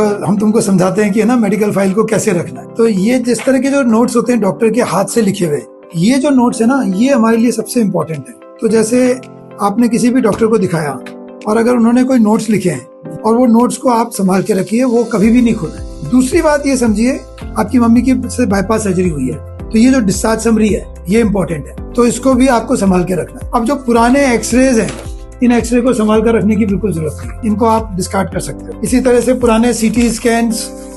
हम तुमको समझाते हैं कि है ना मेडिकल फाइल को कैसे रखना है। तो ये जिस तरह के जो नोट्स होते हैं डॉक्टर के हाथ से लिखे हुए, ये जो नोट्स है ना, ये हमारे लिए सबसे इम्पोर्टेंट है। तो जैसे आपने किसी भी डॉक्टर को दिखाया और अगर उन्होंने कोई नोट्स लिखे हैं और वो नोट्स को आप संभाल के रखिए, वो कभी भी नहीं खोलें। दूसरी बात ये समझिए, आपकी मम्मी की से बाईपास सर्जरी हुई है, तो ये जो डिस्चार्ज समरी है ये इम्पोर्टेंट है, तो इसको भी आपको संभाल के रखना है। अब जो पुराने एक्सरेज हैं, इन एक्सरे को संभाल कर रखने की बिल्कुल जरूरत नहीं, इनको आप डिस्कार्ड कर सकते हो। इसी तरह से पुराने सीटी स्कैन,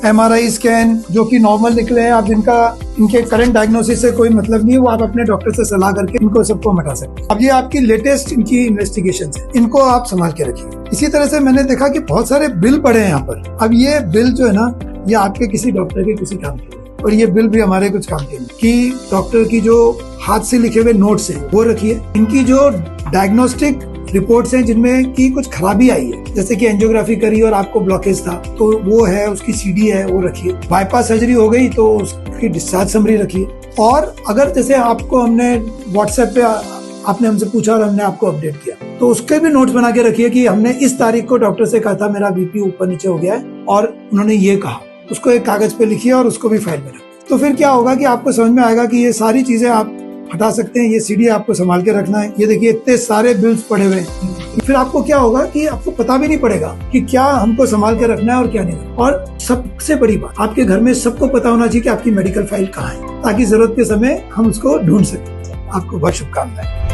MRI स्कैन जो कि नॉर्मल निकले हैं, आप जिनका इनके करंट डायग्नोसिस से कोई मतलब नहीं है, वो आप अपने डॉक्टर से सलाह करके इनको सबको हटा सकते हैं। अब ये आपकी लेटेस्ट इनकी इन्वेस्टिगेशन है, इनको आप संभाल के रखिए। इसी तरह से मैंने देखा कि बहुत सारे बिल पड़े हैं यहाँ पर। अब ये बिल जो है ना, ये आपके किसी डॉक्टर के किसी काम के, और ये बिल भी हमारे कुछ काम के नहीं। कि डॉक्टर की जो हाथ से लिखे हुए नोट्स हैं वो रखिए। इनकी जो डायग्नोस्टिक रिपोर्ट्स हैं जिनमें की कुछ खराबी आई है, जैसे कि एंजियोग्राफी करी और आपको ब्लॉकेज था, तो वो है, उसकी CD है, वो रखिए। बाईपास सर्जरी हो गई तो उसकी डिस्चार्ज समरी रखिए। और अगर जैसे आपको हमने व्हाट्सएप पे आपने हमसे पूछा और हमने आपको अपडेट किया, तो उसके भी नोट्स बना के रखिए कि हमने इस तारीख को डॉक्टर से कहा था मेरा BP ऊपर नीचे हो गया है और उन्होंने ये कहा, उसको एक कागज पे लिखिए और उसको भी फाइल में रखिए। तो फिर क्या होगा कि आपको समझ में आएगा कि ये सारी चीजें आप हटा सकते हैं। ये CD आपको संभाल के रखना है। ये देखिए इतने सारे बिल्स पड़े हुए हैं। फिर आपको क्या होगा कि आपको पता भी नहीं पड़ेगा कि क्या हमको संभाल के रखना है और क्या नहीं। और सबसे बड़ी बात, आपके घर में सबको पता होना चाहिए कि आपकी मेडिकल फाइल कहाँ है, ताकि जरूरत के समय हम उसको ढूंढ सकें। आपको बहुत शुभकामनाएं।